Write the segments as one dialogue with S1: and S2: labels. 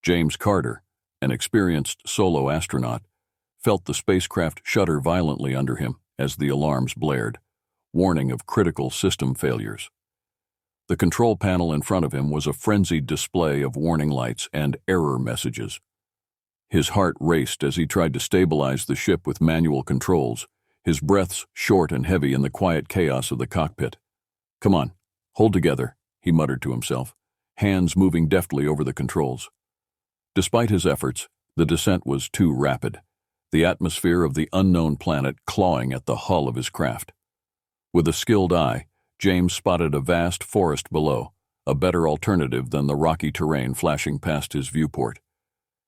S1: James Carter, an experienced solo astronaut, felt the spacecraft shudder violently under him as the alarms blared, warning of critical system failures. The control panel in front of him was a frenzied display of warning lights and error messages. His heart raced as he tried to stabilize the ship with manual controls, his breaths short and heavy in the quiet chaos of the cockpit. "Come on, hold together," he muttered to himself, hands moving deftly over the controls. Despite his efforts, the descent was too rapid, the atmosphere of the unknown planet clawing at the hull of his craft. With a skilled eye, James spotted a vast forest below, a better alternative than the rocky terrain flashing past his viewport.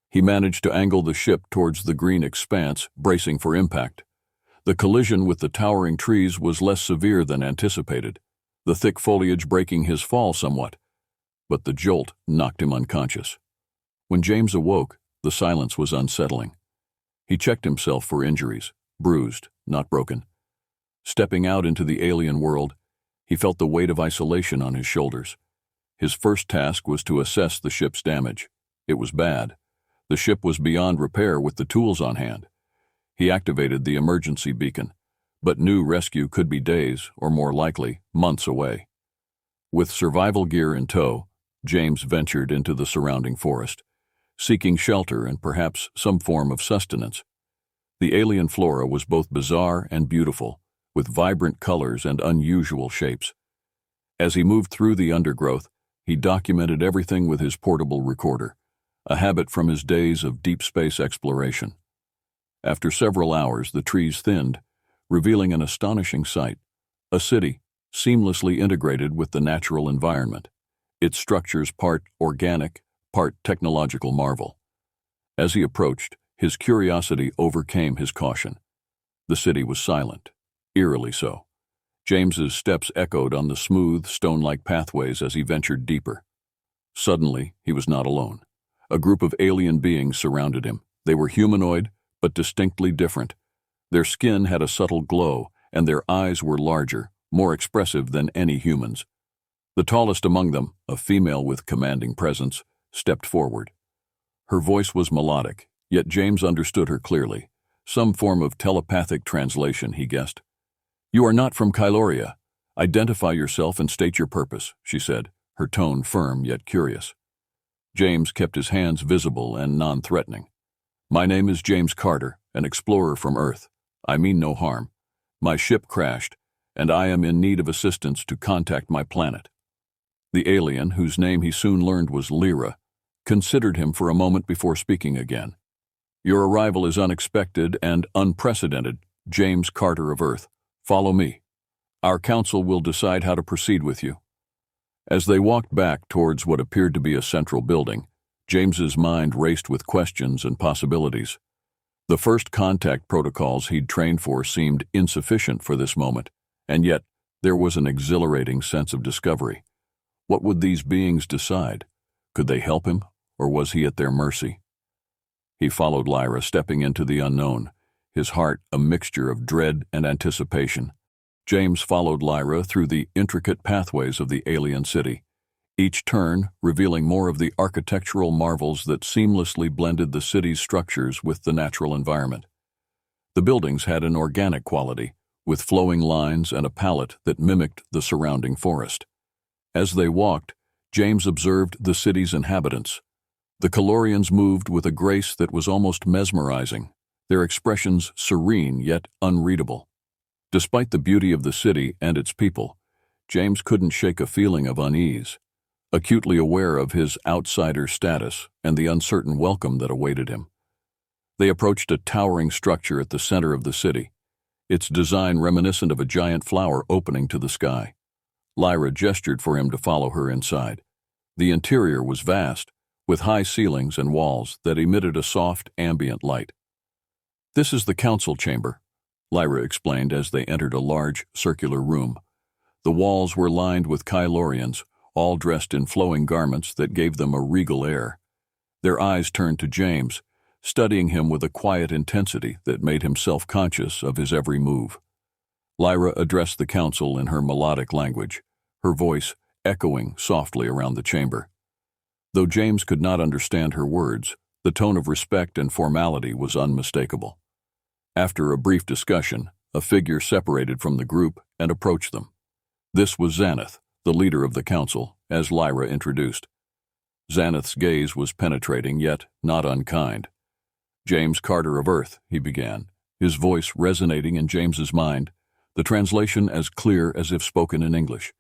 S1: He managed to angle the ship towards the green expanse, bracing for impact. The collision with the towering trees was less severe than anticipated, the thick foliage breaking his fall somewhat, but the jolt knocked him unconscious. When James awoke, the silence was unsettling. He checked himself for injuries, bruised, not broken. Stepping out into the alien world, he felt the weight of isolation on his shoulders. His first task was to assess the ship's damage. It was bad. The ship was beyond repair with the tools on hand. He activated the emergency beacon, but knew rescue could be days, or more likely, months away. With survival gear in tow, James ventured into the surrounding forest, seeking shelter and perhaps some form of sustenance. The alien flora was both bizarre and beautiful, with vibrant colors and unusual shapes. As he moved through the undergrowth, he documented everything with his portable recorder, a habit from his days of deep space exploration. After several hours, the trees thinned, revealing an astonishing sight: a city, seamlessly integrated with the natural environment, its structures part organic, part technological marvel. As he approached, his curiosity overcame his caution. The city was silent, eerily so. James's steps echoed on the smooth, stone-like pathways as he ventured deeper. Suddenly, he was not alone. A group of alien beings surrounded him. They were humanoid, but distinctly different. Their skin had a subtle glow, and their eyes were larger, more expressive than any humans. The tallest among them, a female with commanding presence, stepped forward. Her voice was melodic, yet James understood her clearly. Some form of telepathic translation, he guessed. "You are not from Kyloria. Identify yourself and state your purpose," she said, her tone firm yet curious. James kept his hands visible and non-threatening. "My name is James Carter, an explorer from Earth. I mean no harm. My ship crashed, and I am in need of assistance to contact my planet." The alien, whose name he soon learned was Lyra, considered him for a moment before speaking again. "Your arrival is unexpected and unprecedented, James Carter of Earth. Follow me. Our council will decide how to proceed with you." As they walked back towards what appeared to be a central building, James's mind raced with questions and possibilities. The first contact protocols he'd trained for seemed insufficient for this moment, and yet there was an exhilarating sense of discovery. What would these beings decide? Could they help him, or was he at their mercy? He followed Lyra, stepping into the unknown, his heart a mixture of dread and anticipation. James followed Lyra through the intricate pathways of the alien city, each turn revealing more of the architectural marvels that seamlessly blended the city's structures with the natural environment. The buildings had an organic quality, with flowing lines and a palette that mimicked the surrounding forest. As they walked, James observed the city's inhabitants. The Kalorians moved with a grace that was almost mesmerizing, their expressions serene yet unreadable. Despite the beauty of the city and its people, James couldn't shake a feeling of unease, acutely aware of his outsider status and the uncertain welcome that awaited him. They approached a towering structure at the center of the city, its design reminiscent of a giant flower opening to the sky. Lyra gestured for him to follow her inside. The interior was vast, with high ceilings and walls that emitted a soft, ambient light. "This is the council chamber," Lyra explained as they entered a large, circular room. The walls were lined with Kylorians, all dressed in flowing garments that gave them a regal air. Their eyes turned to James, studying him with a quiet intensity that made him self-conscious of his every move. Lyra addressed the council in her melodic language, her voice echoing softly around the chamber. Though James could not understand her words, the tone of respect and formality was unmistakable. After a brief discussion, a figure separated from the group and approached them. This was Xanath, the leader of the council, as Lyra introduced. Xanath's gaze was penetrating, yet not unkind. "James Carter of Earth," he began, his voice resonating in James's mind, the translation as clear as if spoken in English.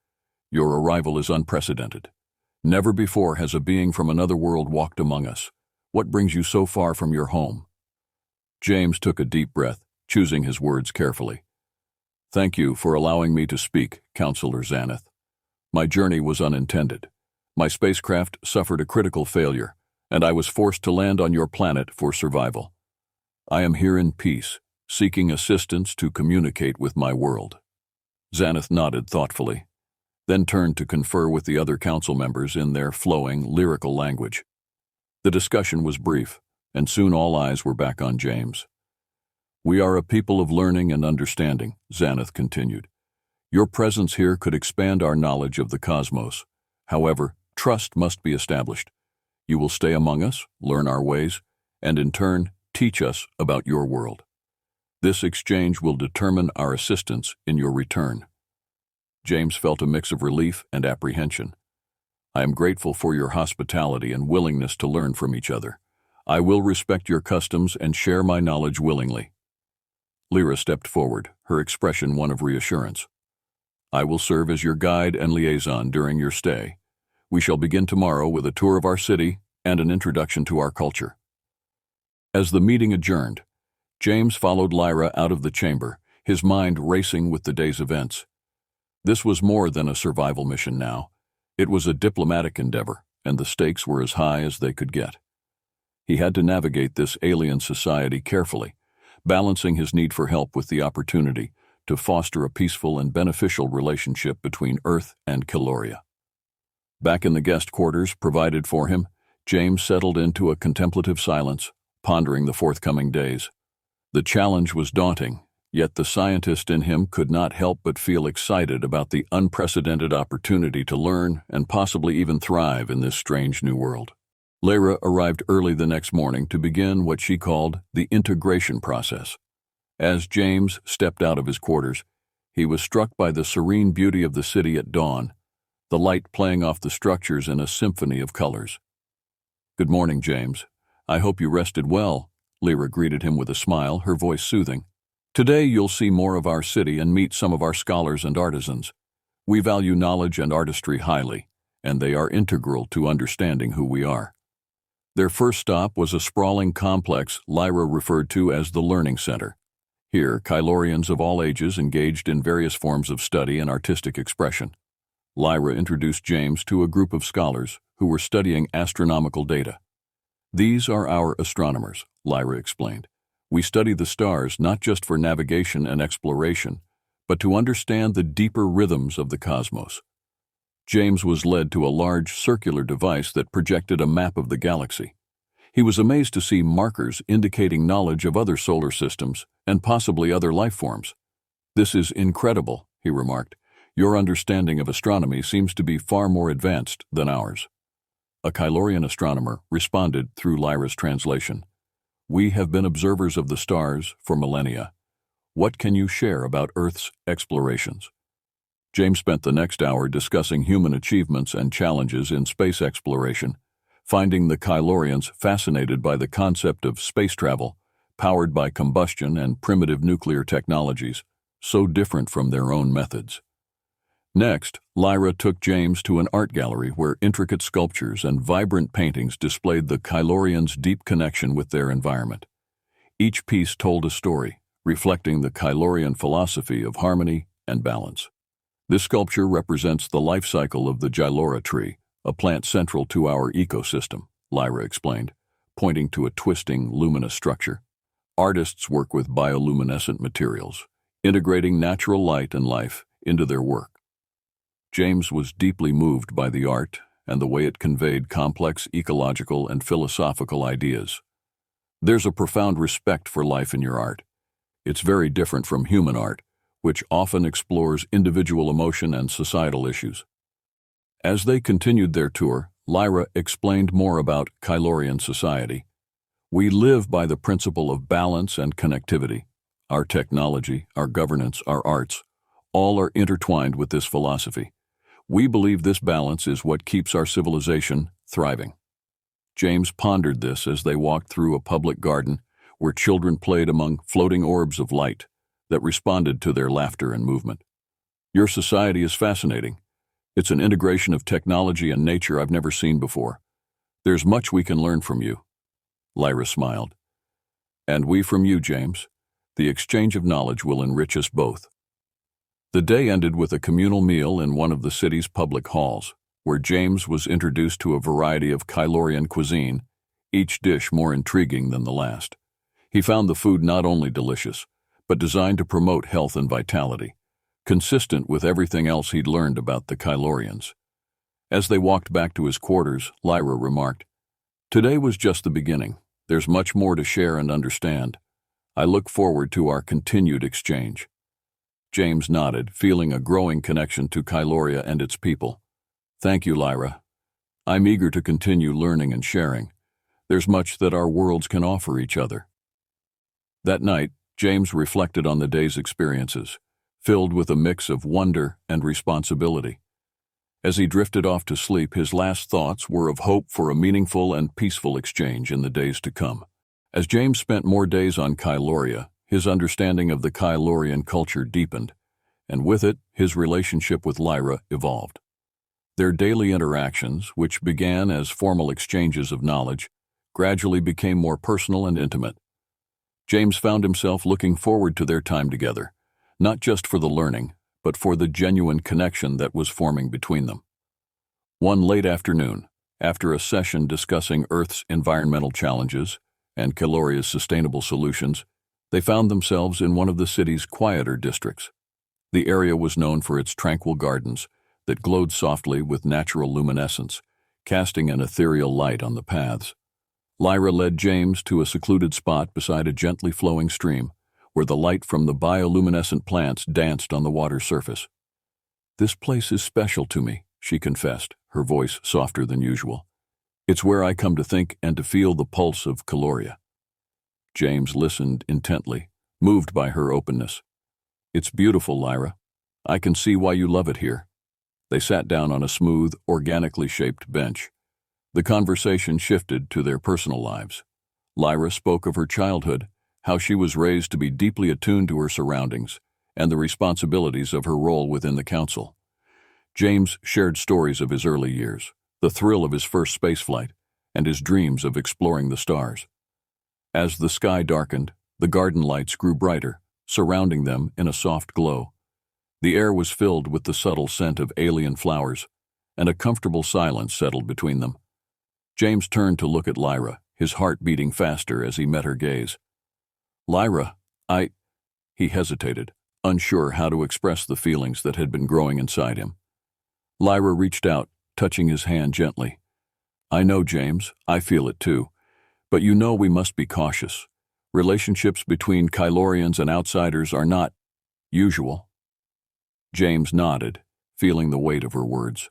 S1: "Your arrival is unprecedented. Never before has a being from another world walked among us. What brings you so far from your home?" James took a deep breath, choosing his words carefully. "Thank you for allowing me to speak, Counselor Xanath. My journey was unintended. My spacecraft suffered a critical failure, and I was forced to land on your planet for survival. I am here in peace, seeking assistance to communicate with my world." Xanath nodded thoughtfully, then turned to confer with the other council members in their flowing, lyrical language. The discussion was brief, and soon all eyes were back on James. "We are a people of learning and understanding," Xanath continued. "Your presence here could expand our knowledge of the cosmos. However, trust must be established. You will stay among us, learn our ways, and in turn, teach us about your world. This exchange will determine our assistance in your return." James felt a mix of relief and apprehension. "I am grateful for your hospitality and willingness to learn from each other. I will respect your customs and share my knowledge willingly." Lyra stepped forward, her expression one of reassurance. "I will serve as your guide and liaison during your stay. We shall begin tomorrow with a tour of our city and an introduction to our culture." As the meeting adjourned, James followed Lyra out of the chamber, his mind racing with the day's events. This was more than a survival mission now. It was a diplomatic endeavor, and the stakes were as high as they could get. He had to navigate this alien society carefully, balancing his need for help with the opportunity to foster a peaceful and beneficial relationship between Earth and Kiloria. Back in the guest quarters provided for him, James settled into a contemplative silence, pondering the forthcoming days. The challenge was daunting, yet the scientist in him could not help but feel excited about the unprecedented opportunity to learn and possibly even thrive in this strange new world. Lyra arrived early the next morning to begin what she called the integration process. As James stepped out of his quarters, he was struck by the serene beauty of the city at dawn, the light playing off the structures in a symphony of colors. "Good morning, James. I hope you rested well," Lyra greeted him with a smile, her voice soothing. "Today you'll see more of our city and meet some of our scholars and artisans. We value knowledge and artistry highly, and they are integral to understanding who we are." Their first stop was a sprawling complex Lyra referred to as the Learning Center. Here, Kylorians of all ages engaged in various forms of study and artistic expression. Lyra introduced James to a group of scholars who were studying astronomical data. "These are our astronomers," Lyra explained. "We study the stars not just for navigation and exploration, but to understand the deeper rhythms of the cosmos." James was led to a large circular device that projected a map of the galaxy. He was amazed to see markers indicating knowledge of other solar systems and possibly other life forms. "This is incredible," he remarked. "Your understanding of astronomy seems to be far more advanced than ours." A Kylorian astronomer responded through Lyra's translation. "We have been observers of the stars for millennia. What can you share about Earth's explorations?" James spent the next hour discussing human achievements and challenges in space exploration, finding the Kylorians fascinated by the concept of space travel, powered by combustion and primitive nuclear technologies, so different from their own methods. Next, Lyra took James to an art gallery where intricate sculptures and vibrant paintings displayed the Kylorians' deep connection with their environment. Each piece told a story, reflecting the Kylorian philosophy of harmony and balance. This sculpture represents the life cycle of the Gylora tree, a plant central to our ecosystem, Lyra explained, pointing to a twisting, luminous structure. Artists work with bioluminescent materials, integrating natural light and life into their work. James was deeply moved by the art and the way it conveyed complex ecological and philosophical ideas. "There's a profound respect for life in your art. It's very different from human art, which often explores individual emotion and societal issues." As they continued their tour, Lyra explained more about Kylorian society. We live by the principle of balance and connectivity. Our technology, our governance, our arts, all are intertwined with this philosophy. We believe this balance is what keeps our civilization thriving. James pondered this as they walked through a public garden where children played among floating orbs of light that responded to their laughter and movement. Your society is fascinating. It's an integration of technology and nature I've never seen before. There's much we can learn from you. Lyra smiled. And we from you, James. The exchange of knowledge will enrich us both. The day ended with a communal meal in one of the city's public halls, where James was introduced to a variety of Kylorian cuisine, each dish more intriguing than the last. He found the food not only delicious, but designed to promote health and vitality, consistent with everything else he'd learned about the Kylorians. As they walked back to his quarters, Lyra remarked, "Today was just the beginning. There's much more to share and understand. I look forward to our continued exchange." James nodded, feeling a growing connection to Kyloria and its people. "Thank you, Lyra. I'm eager to continue learning and sharing. There's much that our worlds can offer each other." That night, James reflected on the day's experiences, filled with a mix of wonder and responsibility. As he drifted off to sleep, his last thoughts were of hope for a meaningful and peaceful exchange in the days to come. As James spent more days on Kyloria, his understanding of the Kylorian culture deepened, and with it, his relationship with Lyra evolved. Their daily interactions, which began as formal exchanges of knowledge, gradually became more personal and intimate. James found himself looking forward to their time together, not just for the learning, but for the genuine connection that was forming between them. One late afternoon, after a session discussing Earth's environmental challenges and Kyloria's sustainable solutions, they found themselves in one of the city's quieter districts. The area was known for its tranquil gardens that glowed softly with natural luminescence, casting an ethereal light on the paths. Lyra led James to a secluded spot beside a gently flowing stream, where the light from the bioluminescent plants danced on the water's surface. "This place is special to me," she confessed, her voice softer than usual. "It's where I come to think and to feel the pulse of Kyloria." James listened intently, moved by her openness. "It's beautiful, Lyra. I can see why you love it here." They sat down on a smooth, organically shaped bench. The conversation shifted to their personal lives. Lyra spoke of her childhood, how she was raised to be deeply attuned to her surroundings, and the responsibilities of her role within the council. James shared stories of his early years, the thrill of his first spaceflight, and his dreams of exploring the stars. As the sky darkened, the garden lights grew brighter, surrounding them in a soft glow. The air was filled with the subtle scent of alien flowers, and a comfortable silence settled between them. James turned to look at Lyra, his heart beating faster as he met her gaze. "Lyra, He hesitated, unsure how to express the feelings that had been growing inside him. Lyra reached out, touching his hand gently. "I know, James, I feel it too. But you know we must be cautious. Relationships between Kylorians and outsiders are not usual." James nodded, feeling the weight of her words.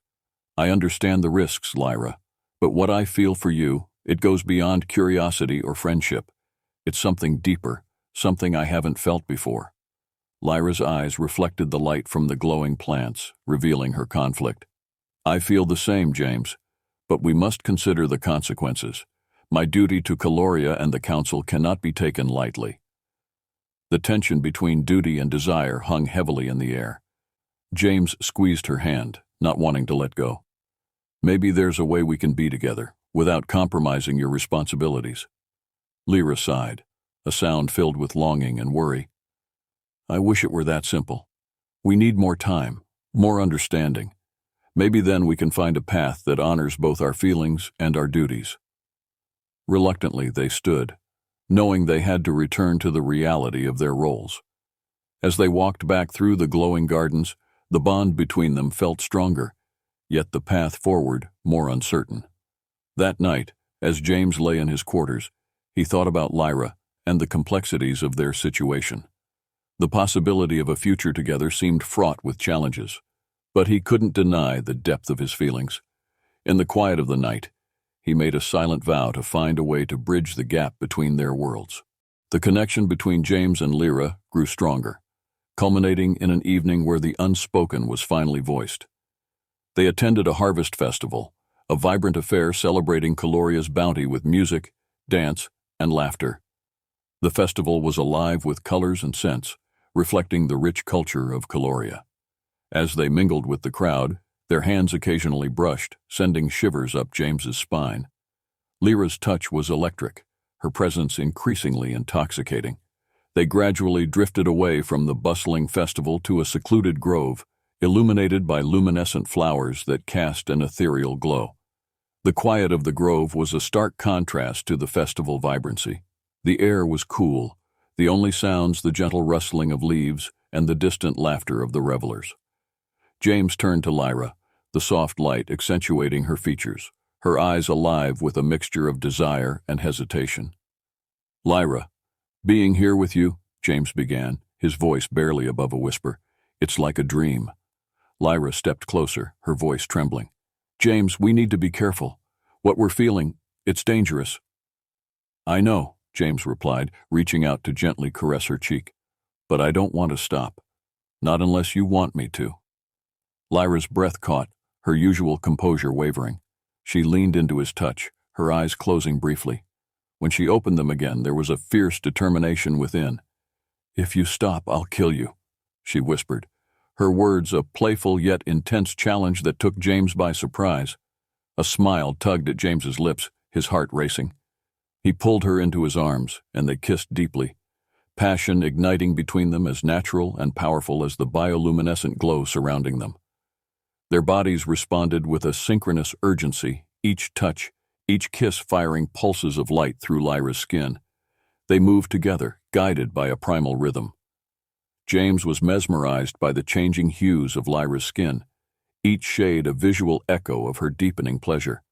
S1: "I understand the risks, Lyra, but what I feel for you, it goes beyond curiosity or friendship. It's something deeper, something I haven't felt before." Lyra's eyes reflected the light from the glowing plants, revealing her conflict. "I feel the same, James, but we must consider the consequences. My duty to Kyloria and the Council cannot be taken lightly." The tension between duty and desire hung heavily in the air. James squeezed her hand, not wanting to let go. "Maybe there's a way we can be together, without compromising your responsibilities." Lyra sighed, a sound filled with longing and worry. "I wish it were that simple. We need more time, more understanding. Maybe then we can find a path that honors both our feelings and our duties." Reluctantly, they stood, knowing they had to return to the reality of their roles. As they walked back through the glowing gardens, the bond between them felt stronger, yet the path forward more uncertain. That night, as James lay in his quarters, he thought about Lyra and the complexities of their situation. The possibility of a future together seemed fraught with challenges, but he couldn't deny the depth of his feelings. In the quiet of the night, he made a silent vow to find a way to bridge the gap between their worlds. The connection between James and Lyra grew stronger, culminating in an evening where the unspoken was finally voiced. They attended a harvest festival, a vibrant affair celebrating Caloria's bounty with music, dance, and laughter. The festival was alive with colors and scents, reflecting the rich culture of Caloria. As they mingled with the crowd, their hands occasionally brushed, sending shivers up James's spine. Lyra's touch was electric, her presence increasingly intoxicating. They gradually drifted away from the bustling festival to a secluded grove, illuminated by luminescent flowers that cast an ethereal glow. The quiet of the grove was a stark contrast to the festival vibrancy. The air was cool, the only sounds the gentle rustling of leaves and the distant laughter of the revelers. James turned to Lyra, the soft light accentuating her features, her eyes alive with a mixture of desire and hesitation. "Lyra, being here with you," James began, his voice barely above a whisper, "it's like a dream." Lyra stepped closer, her voice trembling. "James, we need to be careful. What we're feeling, it's dangerous." "I know," James replied, reaching out to gently caress her cheek. "But I don't want to stop. Not unless you want me to." Lyra's breath caught, her usual composure wavering. She leaned into his touch, her eyes closing briefly. When she opened them again, there was a fierce determination within. "If you stop, I'll kill you," she whispered, her words a playful yet intense challenge that took James by surprise. A smile tugged at James's lips, his heart racing. He pulled her into his arms, and they kissed deeply, passion igniting between them as natural and powerful as the bioluminescent glow surrounding them. Their bodies responded with a synchronous urgency, each touch, each kiss firing pulses of light through Lyra's skin. They moved together, guided by a primal rhythm. James was mesmerized by the changing hues of Lyra's skin, each shade a visual echo of her deepening pleasure.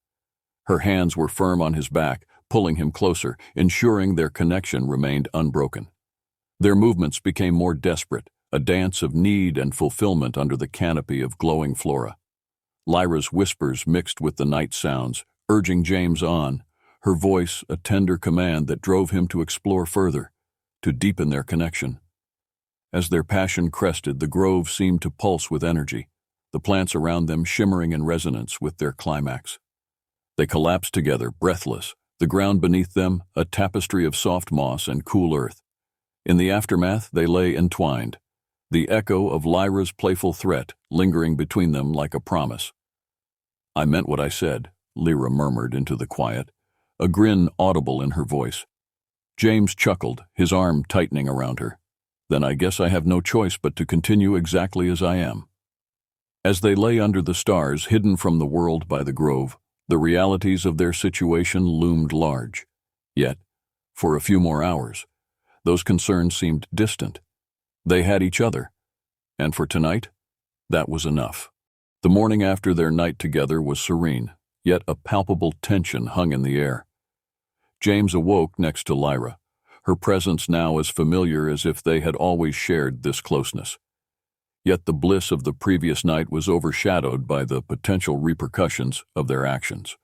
S1: Her hands were firm on his back, pulling him closer, ensuring their connection remained unbroken. Their movements became more desperate, a dance of need and fulfillment under the canopy of glowing flora. Lyra's whispers mixed with the night sounds, urging James on, her voice a tender command that drove him to explore further, to deepen their connection. As their passion crested, the grove seemed to pulse with energy, the plants around them shimmering in resonance with their climax. They collapsed together, breathless, the ground beneath them a tapestry of soft moss and cool earth. In the aftermath, they lay entwined, the echo of Lyra's playful threat lingering between them like a promise. "I meant what I said," Lyra murmured into the quiet, a grin audible in her voice. James chuckled, his arm tightening around her. "Then I guess I have no choice but to continue exactly as I am." As they lay under the stars, hidden from the world by the grove, the realities of their situation loomed large. Yet, for a few more hours, those concerns seemed distant. They had each other, and for tonight, that was enough. The morning after their night together was serene, yet a palpable tension hung in the air. James awoke next to Lyra, her presence now as familiar as if they had always shared this closeness. Yet the bliss of the previous night was overshadowed by the potential repercussions of their actions.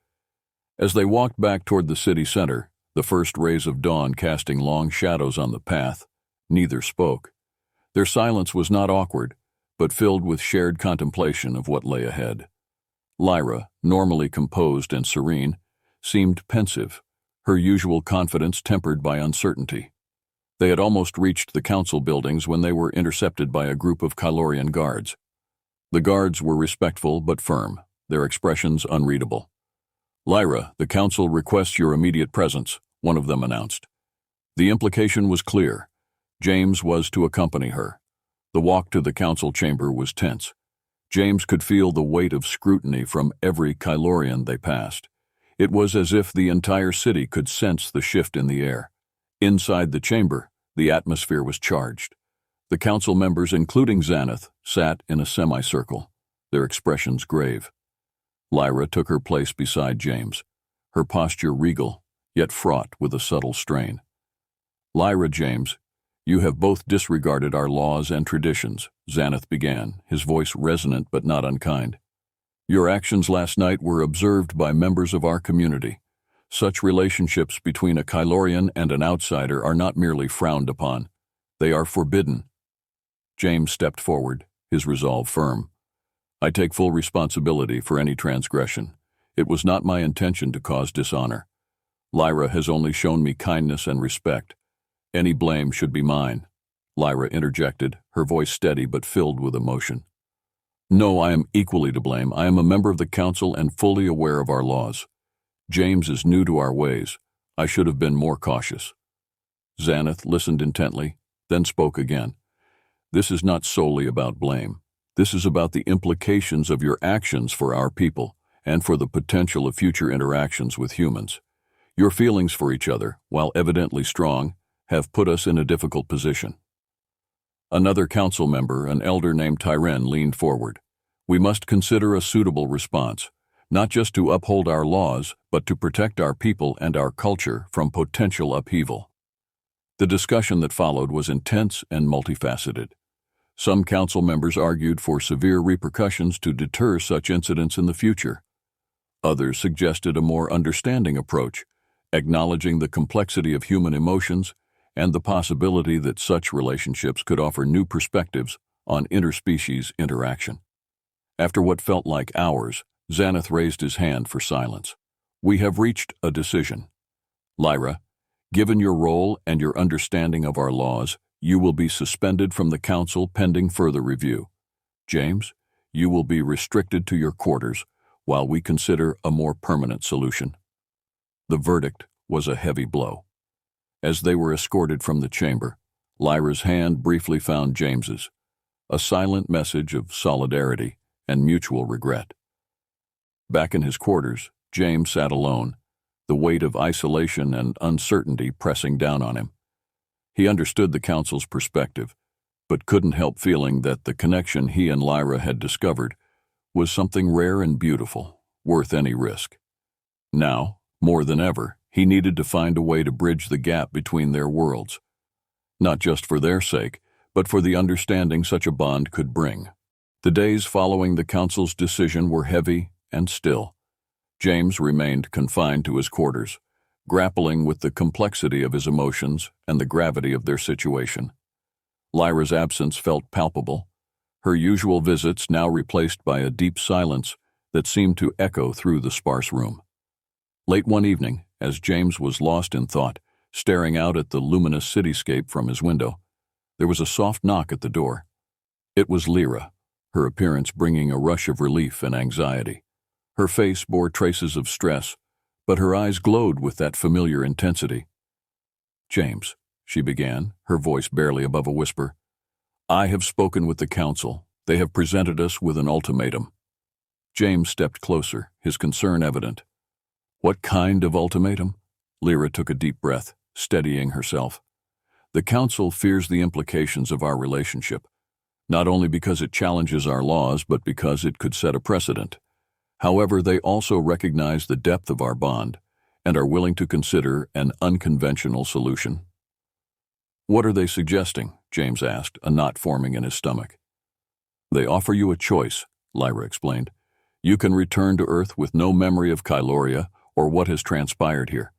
S1: As they walked back toward the city center, the first rays of dawn casting long shadows on the path, neither spoke. Their silence was not awkward, but filled with shared contemplation of what lay ahead. Lyra, normally composed and serene, seemed pensive, her usual confidence tempered by uncertainty. They had almost reached the council buildings when they were intercepted by a group of Kylorian guards. The guards were respectful but firm, their expressions unreadable. "Lyra, the council requests your immediate presence," one of them announced. The implication was clear. James was to accompany her. The walk to the council chamber was tense. James could feel the weight of scrutiny from every Kylorian they passed. It was as if the entire city could sense the shift in the air. Inside the chamber, the atmosphere was charged. The council members, including Xanath, sat in a semicircle, their expressions grave. Lyra took her place beside James, her posture regal, yet fraught with a subtle strain. "Lyra, James, you have both disregarded our laws and traditions," Xanath began, his voice resonant but not unkind. Your actions last night were observed by members of our community. Such relationships between a Kylorian and an outsider are not merely frowned upon. They are forbidden. James stepped forward, his resolve firm. I take full responsibility for any transgression. It was not my intention to cause dishonor. Lyra has only shown me kindness and respect. Any blame should be mine. Lyra interjected, her voice steady but filled with emotion. No, I am equally to blame. I am a member of the council and fully aware of our laws. James is new to our ways. I should have been more cautious. Xanath listened intently, then spoke again. This is not solely about blame. This is about the implications of your actions for our people and for the potential of future interactions with humans. Your feelings for each other, while evidently strong, have put us in a difficult position. Another council member, an elder named Tyren, leaned forward. We must consider a suitable response, not just to uphold our laws, but to protect our people and our culture from potential upheaval. The discussion that followed was intense and multifaceted. Some council members argued for severe repercussions to deter such incidents in the future. Others suggested a more understanding approach, acknowledging the complexity of human emotions and the possibility that such relationships could offer new perspectives on interspecies interaction. After what felt like hours, Xanath raised his hand for silence. We have reached a decision. Lyra, given your role and your understanding of our laws, you will be suspended from the council pending further review. James, you will be restricted to your quarters while we consider a more permanent solution. The verdict was a heavy blow. As they were escorted from the chamber, Lyra's hand briefly found James's, a silent message of solidarity and mutual regret. Back in his quarters, James sat alone, the weight of isolation and uncertainty pressing down on him. He understood the council's perspective, but couldn't help feeling that the connection he and Lyra had discovered was something rare and beautiful, worth any risk. Now, more than ever, he needed to find a way to bridge the gap between their worlds, not just for their sake, but for the understanding such a bond could bring. The days following the council's decision were heavy and still. James remained confined to his quarters, grappling with the complexity of his emotions and the gravity of their situation. Lyra's absence felt palpable, her usual visits now replaced by a deep silence that seemed to echo through the sparse room. Late one evening, as James was lost in thought, staring out at the luminous cityscape from his window, there was a soft knock at the door. It was Lyra, her appearance bringing a rush of relief and anxiety. Her face bore traces of stress, but her eyes glowed with that familiar intensity. James, she began, her voice barely above a whisper, I have spoken with the council. They have presented us with an ultimatum. James stepped closer, his concern evident. What kind of ultimatum? Lyra took a deep breath, steadying herself. The council fears the implications of our relationship, not only because it challenges our laws, but because it could set a precedent. However, they also recognize the depth of our bond and are willing to consider an unconventional solution. What are they suggesting? James asked, a knot forming in his stomach. They offer you a choice, Lyra explained. You can return to Earth with no memory of Kyloria or what has transpired here.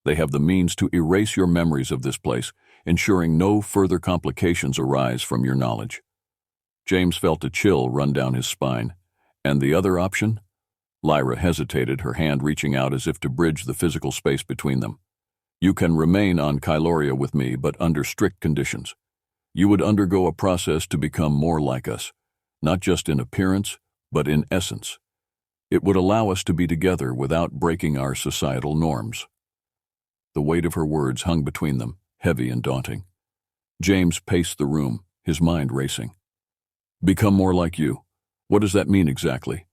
S1: They have the means to erase your memories of this place, ensuring no further complications arise from your knowledge. James felt a chill run down his spine. And the other option? Lyra hesitated, her hand reaching out as if to bridge the physical space between them. You can remain on Kyloria with me, but under strict conditions. You would undergo a process to become more like us, not just in appearance, but in essence. It would allow us to be together without breaking our societal norms. The weight of her words hung between them, heavy and daunting. James paced the room, his mind racing. Become more like you. What does that mean exactly?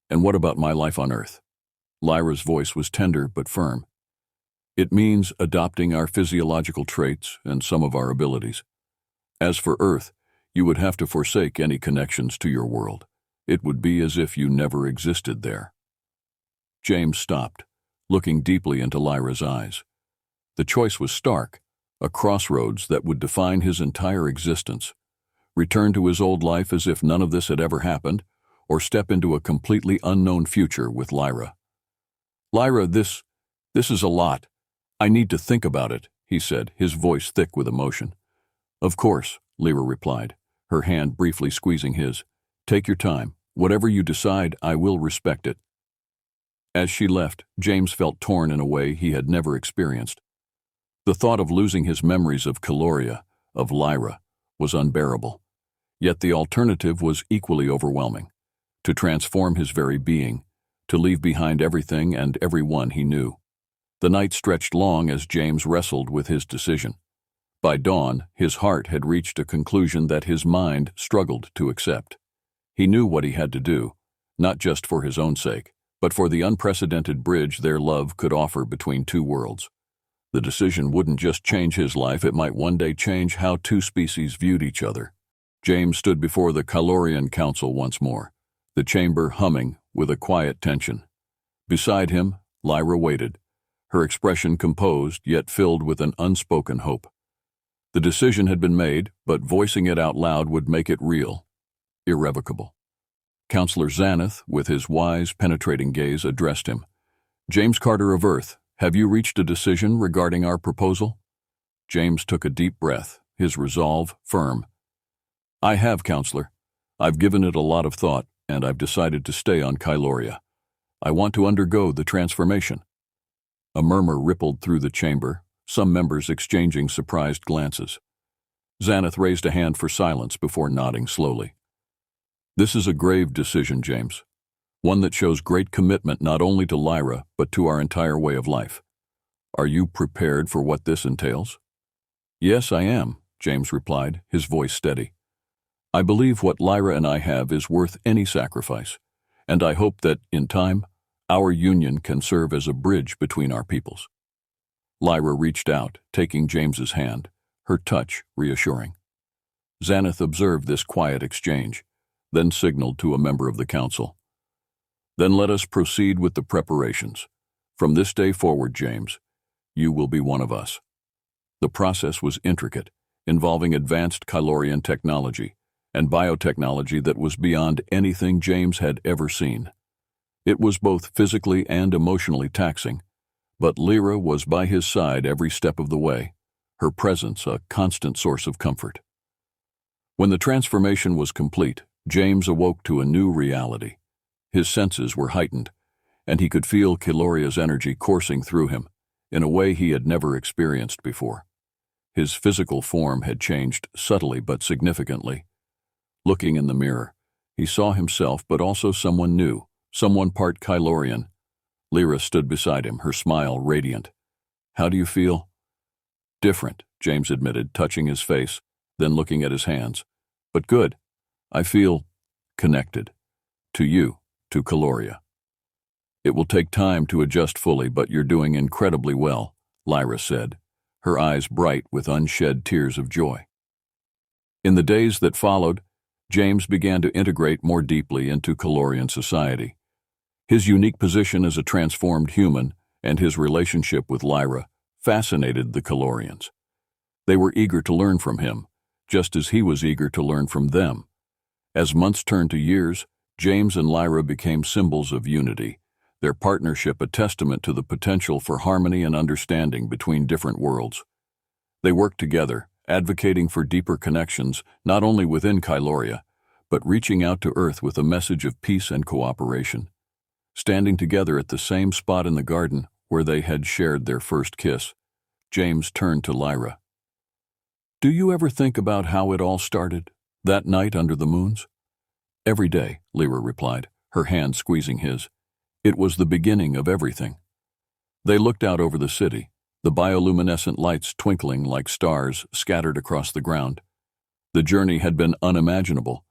S1: And what about my life on Earth? Lyra's voice was tender but firm. It means adopting our physiological traits and some of our abilities. As for Earth, you would have to forsake any connections to your world. It would be as if you never existed there. James stopped, looking deeply into Lyra's eyes. The choice was stark, a crossroads that would define his entire existence. Return to his old life as if none of this had ever happened, or step into a completely unknown future with Lyra. "Lyra, this is a lot. I need to think about it," he said, his voice thick with emotion. "Of course," Lyra replied, her hand briefly squeezing his. "Take your time. Whatever you decide, I will respect it." As she left, James felt torn in a way he had never experienced. The thought of losing his memories of Caloria, of Lyra, was unbearable. Yet the alternative was equally overwhelming: to transform his very being, to leave behind everything and everyone he knew. The night stretched long as James wrestled with his decision. By dawn, his heart had reached a conclusion that his mind struggled to accept. He knew what he had to do, not just for his own sake, but for the unprecedented bridge their love could offer between two worlds. The decision wouldn't just change his life, it might one day change how two species viewed each other. James stood before the Calorian Council once more, the chamber humming with a quiet tension. Beside him, Lyra waited, her expression composed yet filled with an unspoken hope. The decision had been made, but voicing it out loud would make it real, irrevocable. Counselor Xanath, with his wise, penetrating gaze, addressed him. "James Carter of Earth, have you reached a decision regarding our proposal?" James took a deep breath, his resolve firm. "I have, Counselor. I've given it a lot of thought, and I've decided to stay on Kyloria. I want to undergo the transformation." A murmur rippled through the chamber, some members exchanging surprised glances. Xanath raised a hand for silence before nodding slowly. "This is a grave decision, James. One that shows great commitment not only to Lyra, but to our entire way of life. Are you prepared for what this entails?" "Yes, I am," James replied, his voice steady. "I believe what Lyra and I have is worth any sacrifice, and I hope that, in time, our union can serve as a bridge between our peoples." Lyra reached out, taking James's hand, her touch reassuring. Xanath observed this quiet exchange, then signaled to a member of the council. "Then let us proceed with the preparations. From this day forward, James, you will be one of us." The process was intricate, involving advanced Kylorian technology and biotechnology that was beyond anything James had ever seen. It was both physically and emotionally taxing, but Lyra was by his side every step of the way, her presence a constant source of comfort. When the transformation was complete, James awoke to a new reality. His senses were heightened, and he could feel Kiloria's energy coursing through him in a way he had never experienced before. His physical form had changed subtly but significantly. Looking in the mirror, he saw himself but also someone new, someone part Kylorian. Lyra stood beside him, her smile radiant. "How do you feel?" "Different," James admitted, touching his face, then looking at his hands. "But good. I feel connected. To you, to Caloria." "It will take time to adjust fully, but you're doing incredibly well," Lyra said, her eyes bright with unshed tears of joy. In the days that followed, James began to integrate more deeply into Calorian society. His unique position as a transformed human and his relationship with Lyra fascinated the Calorians. They were eager to learn from him, just as he was eager to learn from them. As months turned to years, James and Lyra became symbols of unity, their partnership a testament to the potential for harmony and understanding between different worlds. They worked together, advocating for deeper connections not only within Kyloria, but reaching out to Earth with a message of peace and cooperation. Standing together at the same spot in the garden where they had shared their first kiss, James turned to Lyra. "Do you ever think about how it all started, that night under the moons?" "Every day," Lyra replied, her hand squeezing his. "It was the beginning of everything." They looked out over the city, the bioluminescent lights twinkling like stars scattered across the ground. The journey had been unimaginable,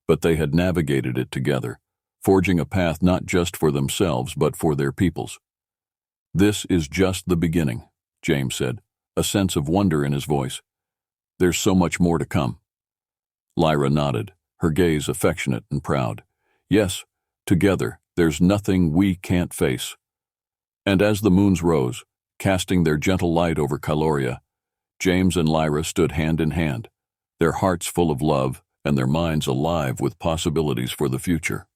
S1: but they had navigated it together, forging a path not just for themselves but for their peoples. "This is just the beginning," James said, a sense of wonder in his voice. "There's so much more to come." Lyra nodded, her gaze affectionate and proud. "Yes, together, there's nothing we can't face." And as the moons rose, casting their gentle light over Kyloria, James and Lyra stood hand in hand, their hearts full of love and their minds alive with possibilities for the future.